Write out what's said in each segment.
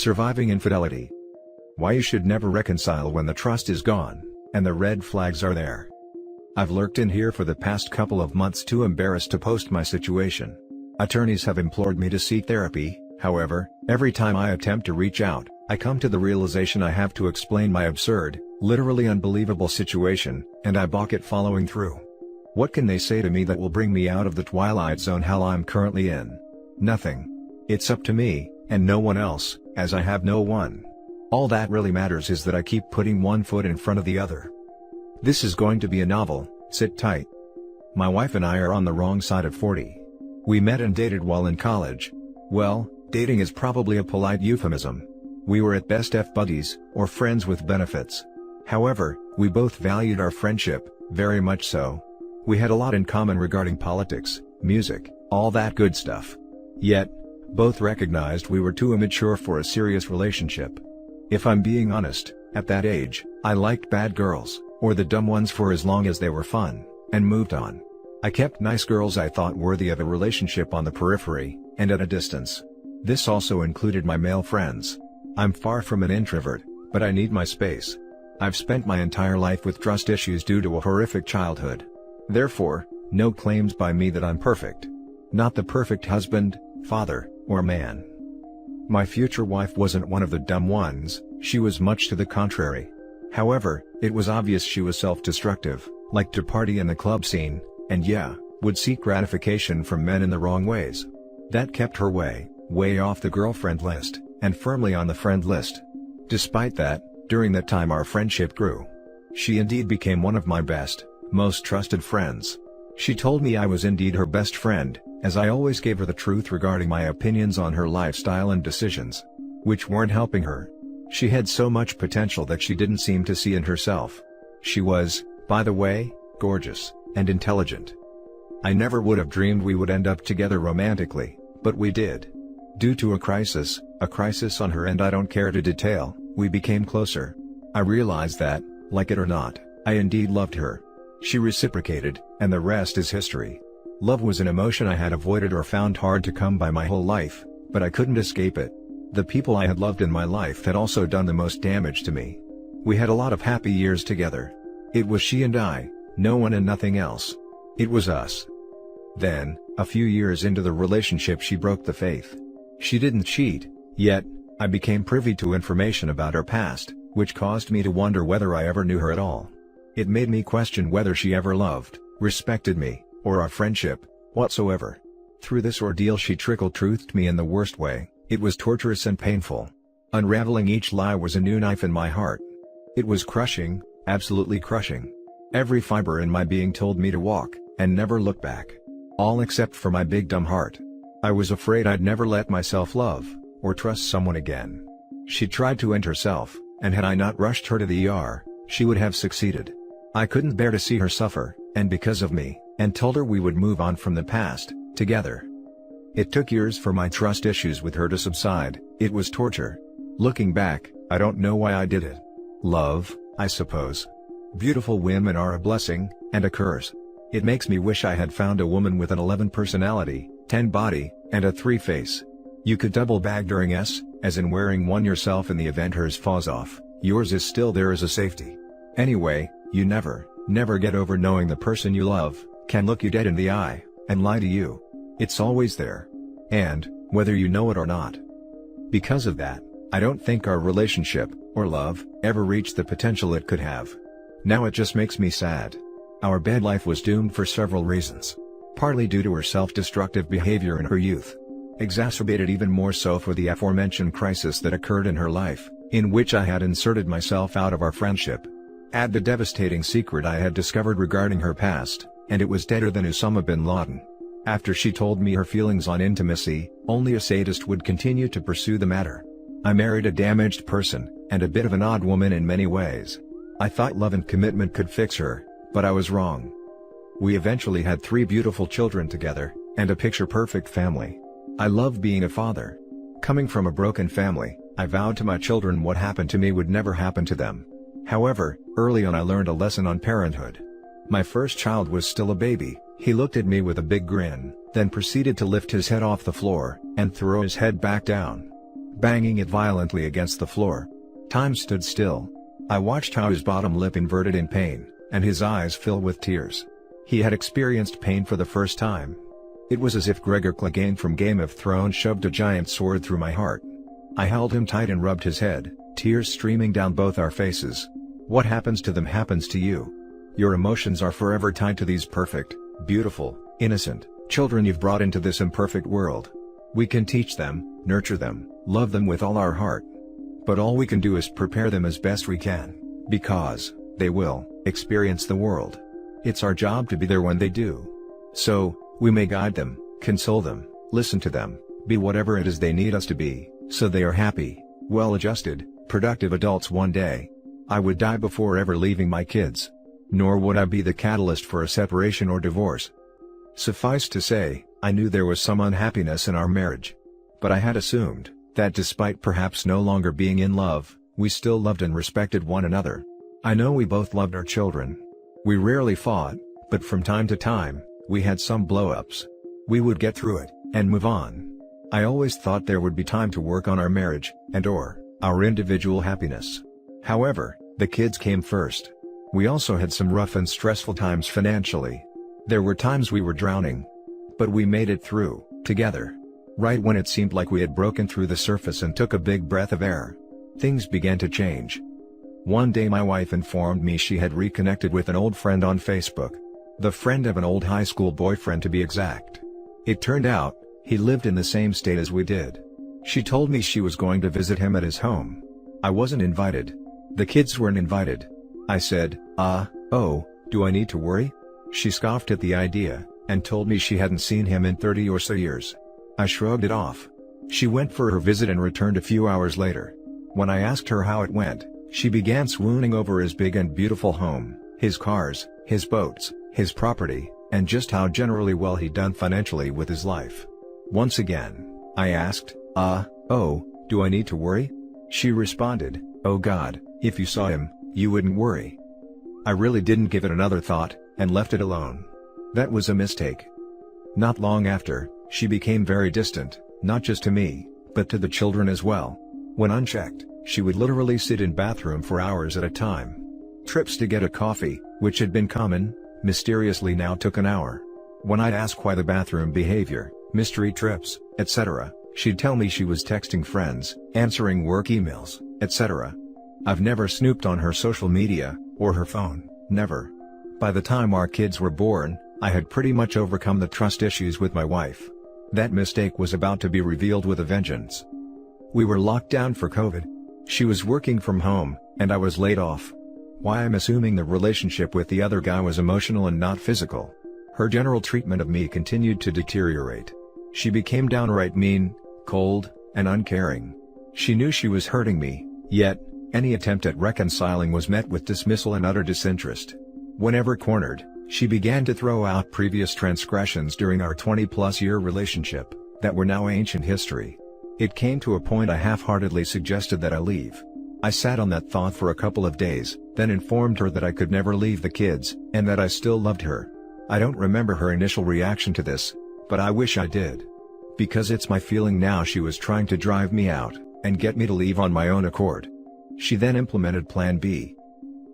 Surviving infidelity. Why you should never reconcile when the trust is gone, and the red flags are there. I've lurked in here for the past couple of months too embarrassed to post my situation. Attorneys have implored me to seek therapy, however, every time I attempt to reach out, I come to the realization I have to explain my absurd, literally unbelievable situation, and I balk at following through. What can they say to me that will bring me out of the twilight zone hell I'm currently in? Nothing. It's up to me, and no one else, as I have no one. All that really matters is that I keep putting one foot in front of the other. This is going to be a novel, sit tight. My wife and I are on the wrong side of 40. We met and dated while in college. Well, dating is probably a polite euphemism. We were at best buddies, or friends with benefits. However, we both valued our friendship, very much so. We had a lot in common regarding politics, music, all that good stuff. Yet, both recognized we were too immature for a serious relationship. If I'm being honest, at that age, I liked bad girls, or the dumb ones for as long as they were fun, and moved on. I kept nice girls I thought worthy of a relationship on the periphery, and at a distance. This also included my male friends. I'm far from an introvert, but I need my space. I've spent my entire life with trust issues due to a horrific childhood. Therefore, no claims by me that I'm perfect. Not the perfect husband, father, or man. My future wife wasn't one of the dumb ones, she was much to the contrary. However, it was obvious she was self-destructive, liked to party in the club scene, and yeah, would seek gratification from men in the wrong ways. That kept her way off the girlfriend list, and firmly on the friend list. Despite that, during that time our friendship grew. She indeed became one of my best, most trusted friends. She told me I was indeed her best friend, as I always gave her the truth regarding my opinions on her lifestyle and decisions, which weren't helping her. She had so much potential that she didn't seem to see in herself. She was, by the way, gorgeous, and intelligent. I never would have dreamed we would end up together romantically, but we did. Due to a crisis on her end I don't care to detail, we became closer. I realized that, like it or not, I indeed loved her. She reciprocated, and the rest is history. Love was an emotion I had avoided or found hard to come by my whole life, but I couldn't escape it. The people I had loved in my life had also done the most damage to me. We had a lot of happy years together. It was she and I, no one and nothing else. It was us. Then, a few years into the relationship she broke the faith. She didn't cheat, yet, I became privy to information about her past, which caused me to wonder whether I ever knew her at all. It made me question whether she ever loved, respected me, or our friendship, whatsoever. Through this ordeal she trickled truth to me in the worst way. It was torturous and painful. Unraveling each lie was a new knife in my heart. It was crushing, absolutely crushing. Every fiber in my being told me to walk, and never look back. All except for my big dumb heart. I was afraid I'd never let myself love, or trust someone again. She tried to end herself, and had I not rushed her to the ER, she would have succeeded. I couldn't bear to see her suffer, and because of me, and told her we would move on from the past, together. It took years for my trust issues with her to subside. It was torture. Looking back, I don't know why I did it. Love, I suppose. Beautiful women are a blessing, and a curse. It makes me wish I had found a woman with an 11 personality, 10 body, and a 3 face. You could double bag during as in wearing one yourself in the event hers falls off, yours is still there as a safety. Anyway, you never get over knowing the person you love can look you dead in the eye, and lie to you. It's always there. And, whether you know it or not. Because of that, I don't think our relationship, or love, ever reached the potential it could have. Now it just makes me sad. Our bed life was doomed for several reasons. Partly due to her self-destructive behavior in her youth. Exacerbated even more so for the aforementioned crisis that occurred in her life, in which I had inserted myself out of our friendship. Add the devastating secret I had discovered regarding her past, and it was deader than Osama bin Laden. After she told me her feelings on intimacy, only a sadist would continue to pursue the matter. I married a damaged person, and a bit of an odd woman in many ways. I thought love and commitment could fix her, but I was wrong. We eventually had 3 beautiful children together, and a picture-perfect family. I love being a father. Coming from a broken family, I vowed to my children what happened to me would never happen to them. However, early on I learned a lesson on parenthood. My first child was still a baby. He looked at me with a big grin, then proceeded to lift his head off the floor, and throw his head back down. banging it violently against the floor. Time stood still. I watched how his bottom lip inverted in pain, and his eyes filled with tears. He had experienced pain for the first time. It was as if Gregor Clegane from Game of Thrones shoved a giant sword through my heart. I held him tight and rubbed his head, tears streaming down both our faces. What happens to them happens to you. Your emotions are forever tied to these perfect, beautiful, innocent children you've brought into this imperfect world. We can teach them, nurture them, love them with all our heart. But all we can do is prepare them as best we can, because they will experience the world. It's our job to be there when they do. So, we may guide them, console them, listen to them, be whatever it is they need us to be, so they are happy, well-adjusted, productive adults one day. I would die before ever leaving my kids. Nor would I be the catalyst for a separation or divorce. Suffice to say, I knew there was some unhappiness in our marriage. But I had assumed that despite perhaps no longer being in love, we still loved and respected one another. I know we both loved our children. We rarely fought, but from time to time, we had some blow-ups. We would get through it, and move on. I always thought there would be time to work on our marriage, and/or our individual happiness. However, the kids came first. We also had some rough and stressful times financially. There were times we were drowning. But we made it through, together. Right when it seemed like we had broken through the surface and took a big breath of air, things began to change. One day my wife informed me she had reconnected with an old friend on Facebook. The friend of an old high school boyfriend to be exact. It turned out, he lived in the same state as we did. She told me she was going to visit him at his home. I wasn't invited. The kids weren't invited. I said, oh, do I need to worry? She scoffed at the idea, and told me she hadn't seen him in 30 or so years. I shrugged it off. She went for her visit and returned a few hours later. When I asked her how it went, she began swooning over his big and beautiful home, his cars, his boats, his property, and just how generally well he'd done financially with his life. Once again, I asked, oh, do I need to worry? She responded, oh God, if you saw him, you wouldn't worry. I really didn't give it another thought, and left it alone. That was a mistake. Not long after, she became very distant, not just to me, but to the children as well. When unchecked, she would literally sit in bathroom for hours at a time. Trips to get a coffee, which had been common, mysteriously now took an hour. When I'd ask why the bathroom behavior, mystery trips, etc., she'd tell me she was texting friends, answering work emails, etc. I've never snooped on her social media, or her phone, never. By the time our kids were born, I had pretty much overcome the trust issues with my wife. That mistake was about to be revealed with a vengeance. We were locked down for COVID. She was working from home, and I was laid off. Why I'm assuming the relationship with the other guy was emotional and not physical. Her general treatment of me continued to deteriorate. She became downright mean, cold, and uncaring. She knew she was hurting me, yet, any attempt at reconciling was met with dismissal and utter disinterest. Whenever cornered, she began to throw out previous transgressions during our 20-plus year relationship, that were now ancient history. It came to a point I half-heartedly suggested that I leave. I sat on that thought for a couple of days, then informed her that I could never leave the kids, and that I still loved her. I don't remember her initial reaction to this, but I wish I did. Because it's my feeling now she was trying to drive me out, and get me to leave on my own accord. She then implemented Plan B.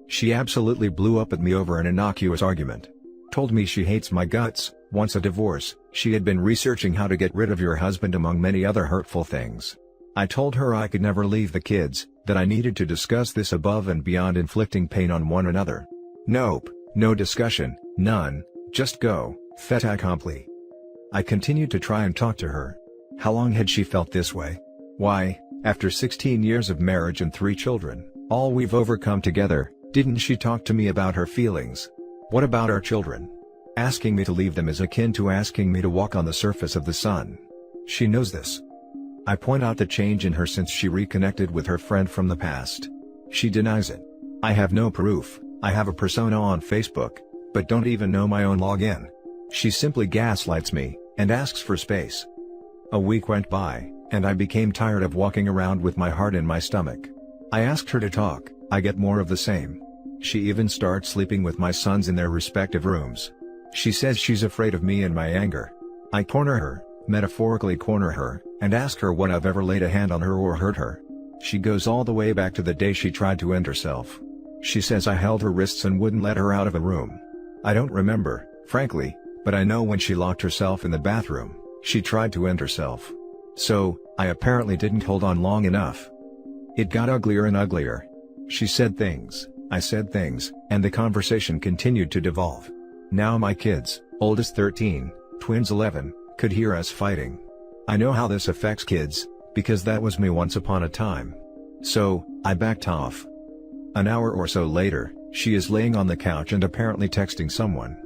She absolutely blew up at me over an innocuous argument. Told me she hates my guts, wants a divorce, she had been researching how to get rid of your husband among many other hurtful things. I told her I could never leave the kids, that I needed to discuss this above and beyond inflicting pain on one another. Nope, no discussion, none, just go, fait accompli. I continued to try and talk to her. How long had she felt this way? Why, after 16 years of marriage and 3 children, all we've overcome together, didn't she talk to me about her feelings? What about our children? Asking me to leave them is akin to asking me to walk on the surface of the sun. She knows this. I point out the change in her since she reconnected with her friend from the past. She denies it. I have no proof. I have a persona on Facebook, but don't even know my own login. She simply gaslights me, and asks for space. A week went by, and I became tired of walking around with my heart in my stomach. I asked her to talk, I get more of the same. She even starts sleeping with my sons in their respective rooms. She says she's afraid of me and my anger. I corner her, metaphorically corner her, and ask her when I've ever laid a hand on her or hurt her. She goes all the way back to the day she tried to end herself. She says I held her wrists and wouldn't let her out of a room. I don't remember, frankly, but I know when she locked herself in the bathroom, she tried to end herself. So, I apparently didn't hold on long enough. It got uglier and uglier. She said things, I said things, and the conversation continued to devolve. Now my kids, oldest 13, twins 11, could hear us fighting. I know how this affects kids, because that was me once upon a time. So, I backed off. An hour or so later, she is laying on the couch and apparently texting someone.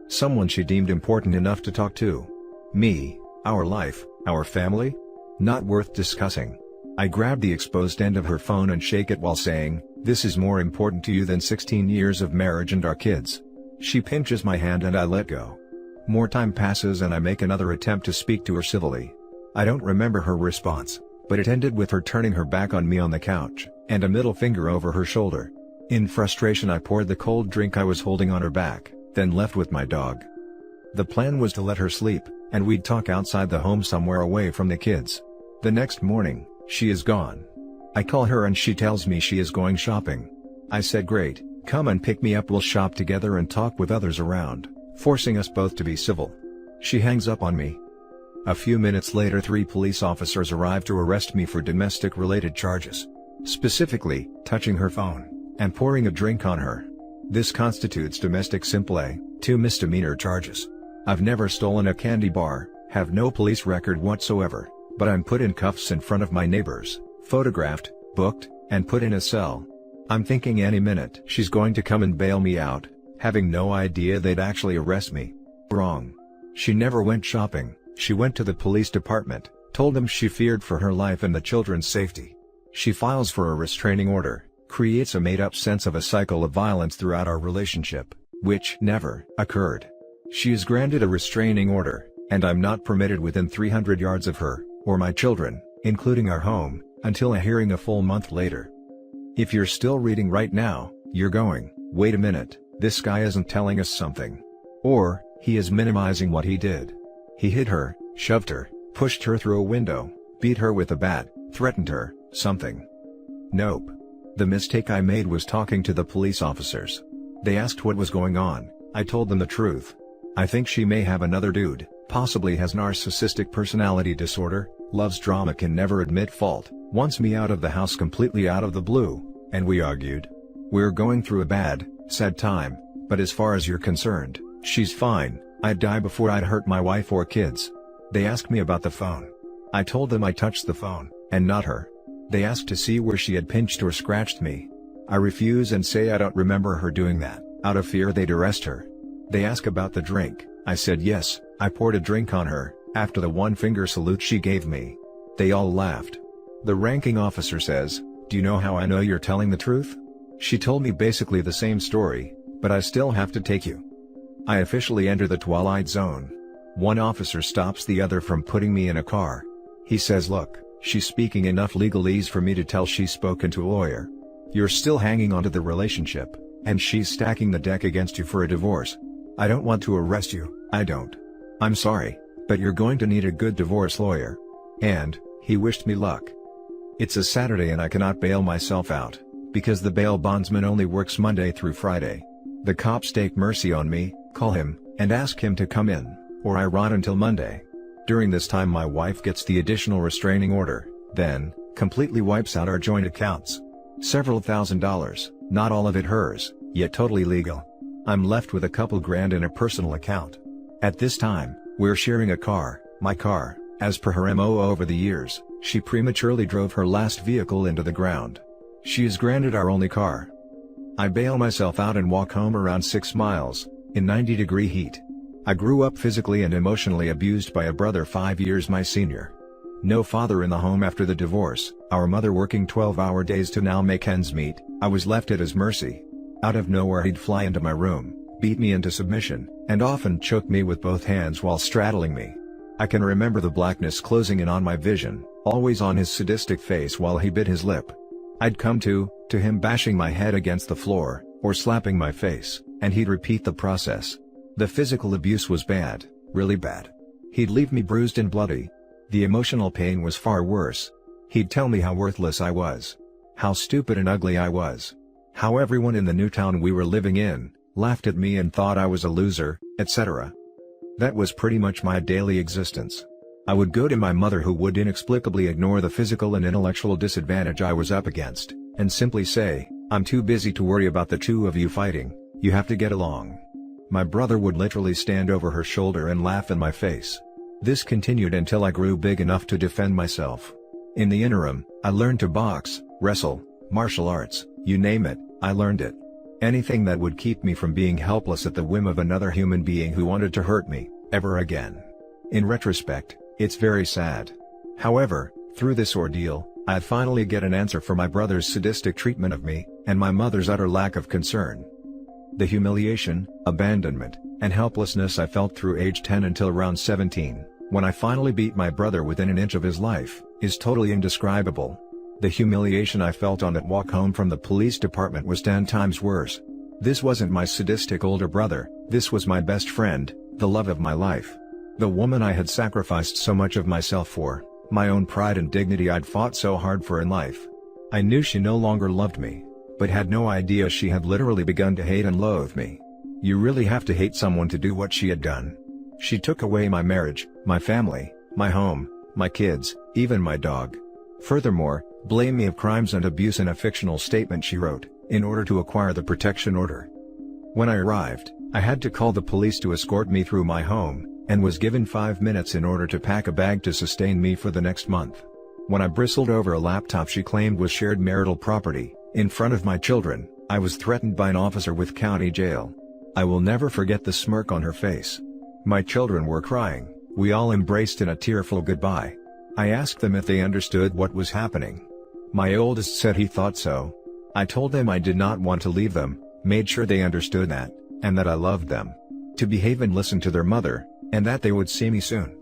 Someone she deemed important enough to talk to. Me, our life, our family? Not worth discussing. I grab the exposed end of her phone and shake it while saying, "This is more important to you than 16 years of marriage and our kids." She pinches my hand and I let go. More time passes and I make another attempt to speak to her civilly. I don't remember her response, but it ended with her turning her back on me on the couch, and a middle finger over her shoulder. In frustration I poured the cold drink I was holding on her back, then left with my dog. The plan was to let her sleep, and we'd talk outside the home somewhere away from the kids. The next morning, she is gone. I call her and she tells me she is going shopping. I said great, come and pick me up, we'll shop together and talk with others around, forcing us both to be civil. She hangs up on me. A few minutes later 3 police officers arrive to arrest me for domestic-related charges. Specifically, touching her phone, and pouring a drink on her. This constitutes domestic simple A, 2 misdemeanor charges. I've never stolen a candy bar, have no police record whatsoever, but I'm put in cuffs in front of my neighbors, photographed, booked, and put in a cell. I'm thinking any minute she's going to come and bail me out, having no idea they'd actually arrest me. Wrong. She never went shopping, she went to the police department, told them she feared for her life and the children's safety. She files for a restraining order, creates a made-up sense of a cycle of violence throughout our relationship, which never occurred. She is granted a restraining order, and I'm not permitted within 300 yards of her, or my children, including our home, until a hearing a full month later. If you're still reading right now, you're going, wait a minute, this guy isn't telling us something. Or, he is minimizing what he did. He hit her, shoved her, pushed her through a window, beat her with a bat, threatened her, something. Nope. The mistake I made was talking to the police officers. They asked what was going on, I told them the truth. I think she may have another dude, possibly has narcissistic personality disorder, loves drama, can never admit fault, wants me out of the house completely out of the blue, and we argued. We're going through a bad, sad time, but as far as you're concerned, she's fine. I'd die before I'd hurt my wife or kids. They asked me about the phone. I told them I touched the phone, and not her. They asked to see where she had pinched or scratched me. I refuse and say I don't remember her doing that. Out of fear they'd arrest her. They ask about the drink. I said yes, I poured a drink on her, after the one-finger salute she gave me. They all laughed. The ranking officer says, "Do you know how I know you're telling the truth? She told me basically the same story, but I still have to take you." I officially enter the twilight zone. One officer stops the other from putting me in a car. He says, "Look, she's speaking enough legalese for me to tell she's spoken to a lawyer. You're still hanging onto the relationship, and she's stacking the deck against you for a divorce. I don't want to arrest you, I don't. I'm sorry, but you're going to need a good divorce lawyer." And, he wished me luck. It's a Saturday and I cannot bail myself out, because the bail bondsman only works Monday through Friday. The cops take mercy on me, call him, and ask him to come in, or I rot until Monday. During this time my wife gets the additional restraining order, then, completely wipes out our joint accounts. Several $1,000s, not all of it hers, yet totally legal. I'm left with a couple grand in a personal account. At this time, we're sharing a car, my car. As per her MO over the years, she prematurely drove her last vehicle into the ground. She is granted our only car. I bail myself out and walk home around 6 miles, in 90-degree heat. I grew up physically and emotionally abused by a brother 5 years my senior. No father in the home after the divorce, our mother working 12-hour days to now make ends meet. I was left at his mercy. Out of nowhere he'd fly into my room, beat me into submission, and often choke me with both hands while straddling me. I can remember the blackness closing in on my vision, always on his sadistic face while he bit his lip. I'd come to him bashing my head against the floor, or slapping my face, and he'd repeat the process. The physical abuse was bad, really bad. He'd leave me bruised and bloody. The emotional pain was far worse. He'd tell me how worthless I was. How stupid and ugly I was. How everyone in the new town we were living in laughed at me and thought I was a loser, etc. That was pretty much my daily existence. I would go to my mother, who would inexplicably ignore the physical and intellectual disadvantage I was up against, and simply say, "I'm too busy to worry about the two of you fighting, you have to get along." My brother would literally stand over her shoulder and laugh in my face. This continued until I grew big enough to defend myself. In the interim, I learned to box, wrestle, martial arts, you name it, I learned it. Anything that would keep me from being helpless at the whim of another human being who wanted to hurt me, ever again. In retrospect, it's very sad. However, through this ordeal, I'd finally get an answer for my brother's sadistic treatment of me, and my mother's utter lack of concern. The humiliation, abandonment, and helplessness I felt through age 10 until around 17, when I finally beat my brother within an inch of his life, is totally indescribable. The humiliation I felt on that walk home from the police department was 10 times worse. This wasn't my sadistic older brother, this was my best friend, the love of my life. The woman I had sacrificed so much of myself for, my own pride and dignity I'd fought so hard for in life. I knew she no longer loved me, but had no idea she had literally begun to hate and loathe me. You really have to hate someone to do what she had done. She took away my marriage, my family, my home, my kids, even my dog. Furthermore, blamed me of crimes and abuse in a fictional statement she wrote, in order to acquire the protection order. When I arrived, I had to call the police to escort me through my home, and was given 5 minutes in order to pack a bag to sustain me for the next month. When I bristled over a laptop she claimed was shared marital property, in front of my children, I was threatened by an officer with county jail. I will never forget the smirk on her face. My children were crying, we all embraced in a tearful goodbye. I asked them if they understood what was happening. My oldest said he thought so. I told them I did not want to leave them, made sure they understood that, and that I loved them. To behave and listen to their mother, and that they would see me soon.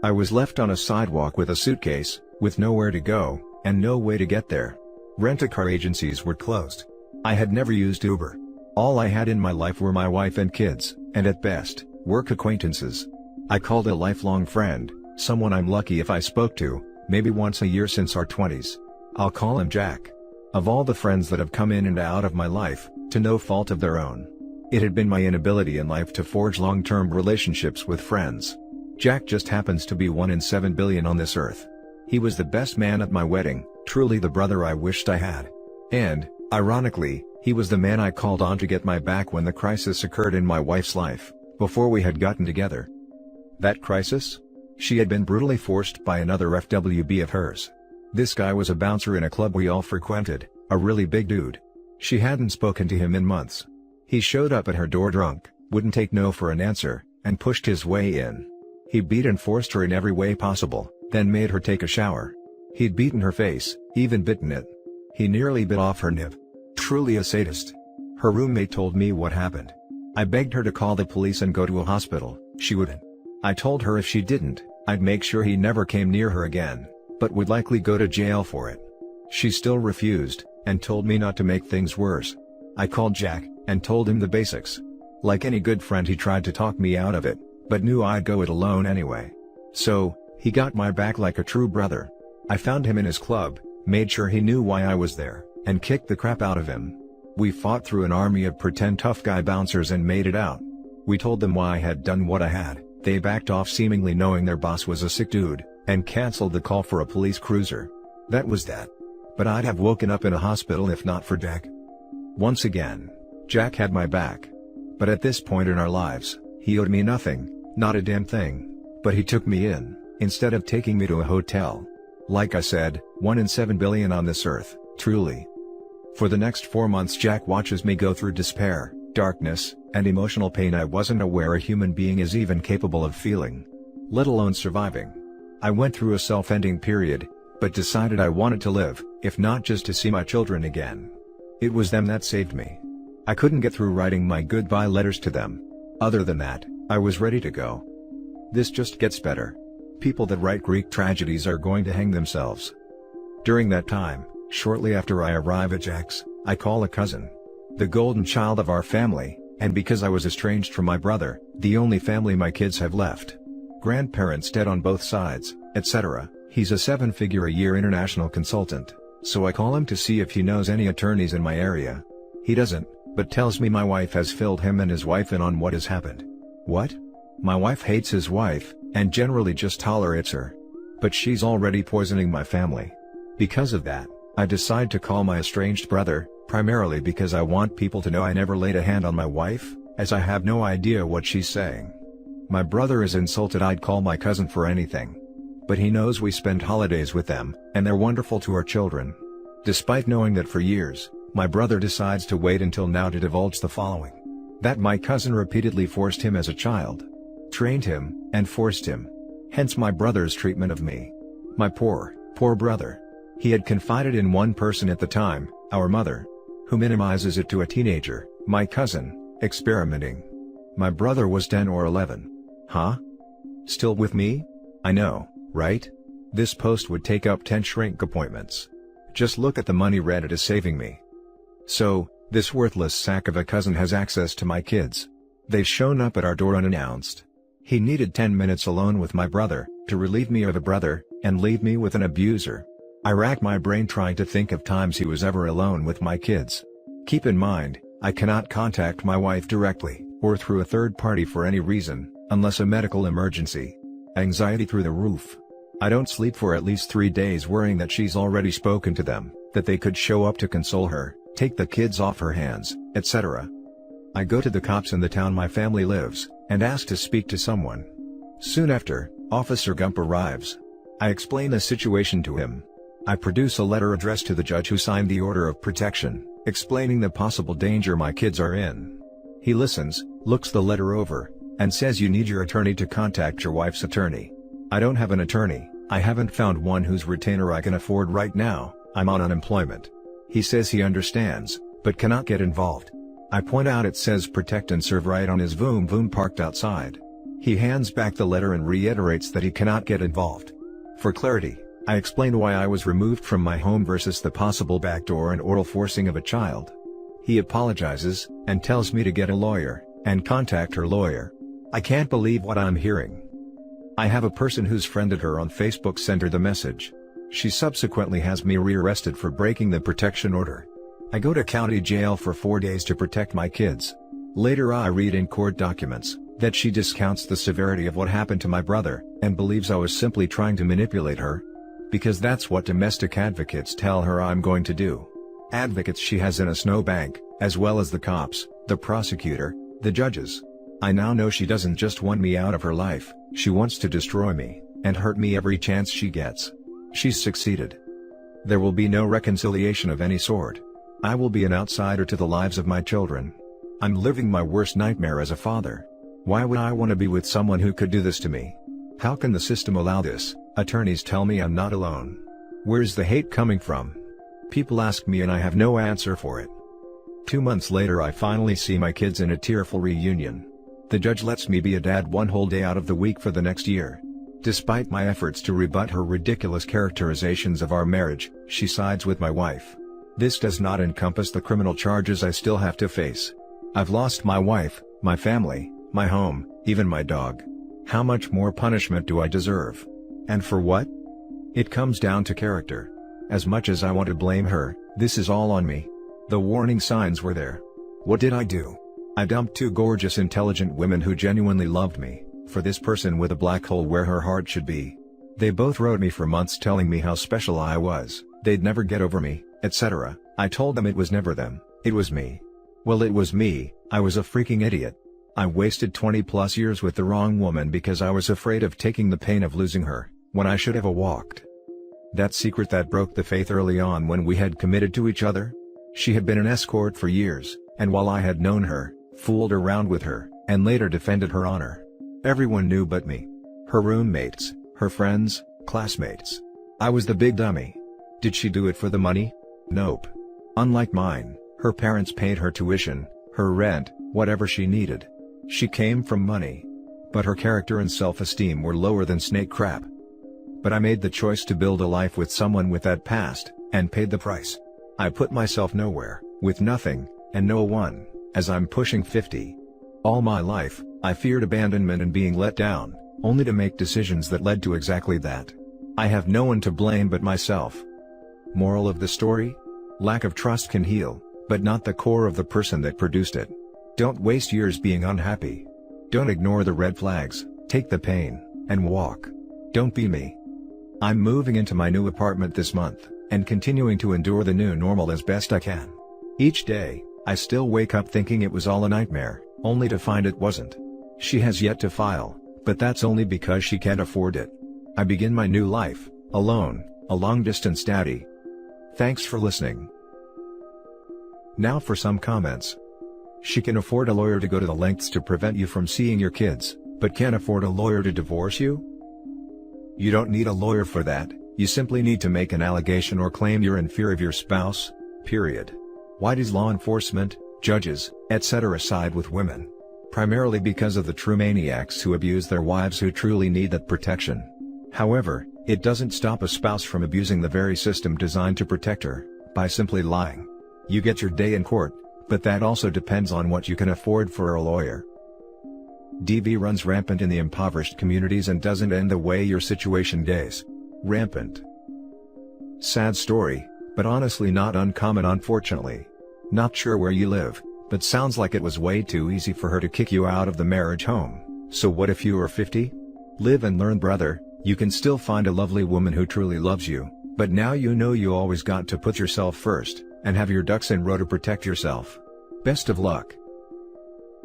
I was left on a sidewalk with a suitcase, with nowhere to go, and no way to get there. Rent-a-car agencies were closed. I had never used Uber. All I had in my life were my wife and kids, and at best, work acquaintances. I called a lifelong friend, someone I'm lucky if I spoke to, maybe once a year since our 20s. I'll call him Jack. Of all the friends that have come in and out of my life, to no fault of their own, it had been my inability in life to forge long-term relationships with friends. Jack just happens to be 1 in 7 billion on this earth. He was the best man at my wedding, truly the brother I wished I had. And, ironically, he was the man I called on to get my back when the crisis occurred in my wife's life, before we had gotten together. That crisis? She had been brutally forced by another FWB of hers. This guy was a bouncer in a club we all frequented, a really big dude. She hadn't spoken to him in months. He showed up at her door drunk, wouldn't take no for an answer, and pushed his way in. He beat and forced her in every way possible, then made her take a shower. He'd beaten her face, even bitten it. He nearly bit off her nib. Truly a sadist. Her roommate told me what happened. I begged her to call the police and go to a hospital, she wouldn't. I told her if she didn't, I'd make sure he never came near her again, but would likely go to jail for it. She still refused, and told me not to make things worse. I called Jack, and told him the basics. Like any good friend he tried to talk me out of it, but knew I'd go it alone anyway. So, he got my back like a true brother. I found him in his club, made sure he knew why I was there, and kicked the crap out of him. We fought through an army of pretend tough guy bouncers and made it out. We told them why I had done what I had, they backed off seemingly knowing their boss was a sick dude, and cancelled the call for a police cruiser. That was that. But I'd have woken up in a hospital if not for Jack. Once again, Jack had my back. But at this point in our lives, he owed me nothing, not a damn thing. But he took me in, instead of taking me to a hotel. Like I said, 1 in 7 billion on this earth, truly. For the next 4 months Jack watches me go through despair, darkness, and emotional pain I wasn't aware a human being is even capable of feeling. Let alone surviving. I went through a self-ending period, but decided I wanted to live, if not just to see my children again. It was them that saved me. I couldn't get through writing my goodbye letters to them. Other than that, I was ready to go. This just gets better. People that write Greek tragedies are going to hang themselves. During that time, shortly after I arrive at Jack's, I call a cousin. The golden child of our family, and because I was estranged from my brother, the only family my kids have left. grandparents dead on both sides, etc. He's a 7-figure-a-year international consultant, so I call him to see if he knows any attorneys in my area. He doesn't, but tells me my wife has filled him and his wife in on what has happened. What? My wife hates his wife, and generally just tolerates her. But she's already poisoning my family. Because of that, I decide to call my estranged brother, primarily because I want people to know I never laid a hand on my wife, as I have no idea what she's saying. My brother is insulted I'd call my cousin for anything. But he knows we spend holidays with them, and they're wonderful to our children. Despite knowing that for years, my brother decides to wait until now to divulge the following. That my cousin repeatedly forced him as a child. Trained him, and forced him. Hence my brother's treatment of me. My poor brother. He had confided in one person at the time, our mother. Who minimizes it to a teenager, my cousin, experimenting. My brother was 10 or 11. Huh? Still with me? I know, right? This post would take up 10 shrink appointments. Just look at the money Reddit is saving me. So, this worthless sack of a cousin has access to my kids. They've shown up at our door unannounced. He needed 10 minutes alone with my brother, to relieve me of a brother, and leave me with an abuser. I rack my brain trying to think of times he was ever alone with my kids. Keep in mind, I cannot contact my wife directly, or through a third party for any reason, unless a medical emergency. Anxiety through the roof. I don't sleep for at least 3 days worrying that she's already spoken to them, that they could show up to console her, take the kids off her hands, etc. I go to the cops in the town my family lives, and ask to speak to someone. Soon after, Officer Gump arrives. I explain the situation to him. I produce a letter addressed to the judge who signed the order of protection, explaining the possible danger my kids are in. He listens, looks the letter over, and says you need your attorney to contact your wife's attorney. I don't have an attorney, I haven't found one whose retainer I can afford right now, I'm on unemployment. He says he understands, but cannot get involved. I point out it says protect and serve right on his vroom vroom parked outside. He hands back the letter and reiterates that he cannot get involved. For clarity, I explain why I was removed from my home versus the possible backdoor and oral forcing of a child. He apologizes, and tells me to get a lawyer, and contact her lawyer. I can't believe what I'm hearing. I have a person who's friended her on Facebook send her the message. She subsequently has me rearrested for breaking the protection order. I go to county jail for 4 days to protect my kids. Later I read in court documents, that she discounts the severity of what happened to my brother, and believes I was simply trying to manipulate her. Because that's what domestic advocates tell her I'm going to do. Advocates she has in a snowbank, as well as the cops, the prosecutor, the judges. I now know she doesn't just want me out of her life, she wants to destroy me, and hurt me every chance she gets. She's succeeded. There will be no reconciliation of any sort. I will be an outsider to the lives of my children. I'm living my worst nightmare as a father. Why would I want to be with someone who could do this to me? How can the system allow this? Attorneys tell me I'm not alone. Where's the hate coming from? People ask me and I have no answer for it. 2 months later I finally see my kids in a tearful reunion. The judge lets me be a dad 1 whole day out of the week for the next year. Despite my efforts to rebut her ridiculous characterizations of our marriage, she sides with my wife. This does not encompass the criminal charges I still have to face. I've lost my wife, my family, my home, even my dog. How much more punishment do I deserve? And for what? It comes down to character. As much as I want to blame her, this is all on me. The warning signs were there. What did I do? I dumped 2 gorgeous intelligent women who genuinely loved me, for this person with a black hole where her heart should be. They both wrote me for months telling me how special I was, they'd never get over me, etc. I told them it was never them, it was me. Well, it was me, I was a freaking idiot. I wasted 20+ years with the wrong woman because I was afraid of taking the pain of losing her, when I should have walked. That secret that broke the faith early on when we had committed to each other? She had been an escort for years, and while I had known her, fooled around with her, and later defended her honor. Everyone knew but me. Her roommates, her friends, classmates. I was the big dummy. Did she do it for the money? Nope. Unlike mine, her parents paid her tuition, her rent, whatever she needed. She came from money. But her character and self-esteem were lower than snake crap. But I made the choice to build a life with someone with that past, and paid the price. I put myself nowhere, with nothing, and no one, as I'm pushing 50. All my life, I feared abandonment and being let down, only to make decisions that led to exactly that. I have no one to blame but myself. Moral of the story? Lack of trust can heal, but not the core of the person that produced it. Don't waste years being unhappy. Don't ignore the red flags, take the pain, and walk. Don't be me. I'm moving into my new apartment this month, and continuing to endure the new normal as best I can. Each day, I still wake up thinking it was all a nightmare, only to find it wasn't. She has yet to file, but that's only because she can't afford it. I begin my new life, alone, a long-distance daddy. Thanks for listening. Now for some comments. She can afford a lawyer to go to the lengths to prevent you from seeing your kids, but can't afford a lawyer to divorce you? You don't need a lawyer for that, you simply need to make an allegation or claim you're in fear of your spouse, period. Why does law enforcement, judges, etc. side with women? Primarily because of the true maniacs who abuse their wives who truly need that protection. However, it doesn't stop a spouse from abusing the very system designed to protect her, by simply lying. You get your day in court, but that also depends on what you can afford for a lawyer. DV runs rampant in the impoverished communities and doesn't end the way your situation does. Rampant. Sad story, but honestly not uncommon unfortunately. Not sure where you live, but sounds like it was way too easy for her to kick you out of the marriage home. So what if you are 50? Live and learn, brother. You can still find a lovely woman who truly loves you, but now you know you always got to put yourself first, and have your ducks in a row to protect yourself. Best of luck.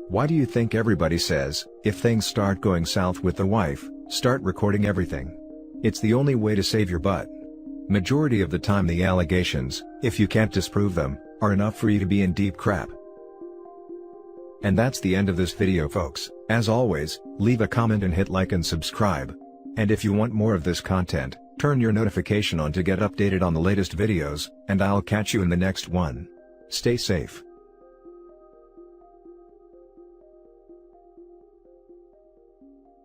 Why do you think everybody says, if things start going south with the wife, start recording everything? It's the only way to save your butt. Majority of the time the allegations, if you can't disprove them, are enough for you to be in deep crap. And that's the end of this video, folks. As always, leave a comment and hit like and subscribe. And if you want more of this content, turn your notification on to get updated on the latest videos, and I'll catch you in the next one. Stay safe.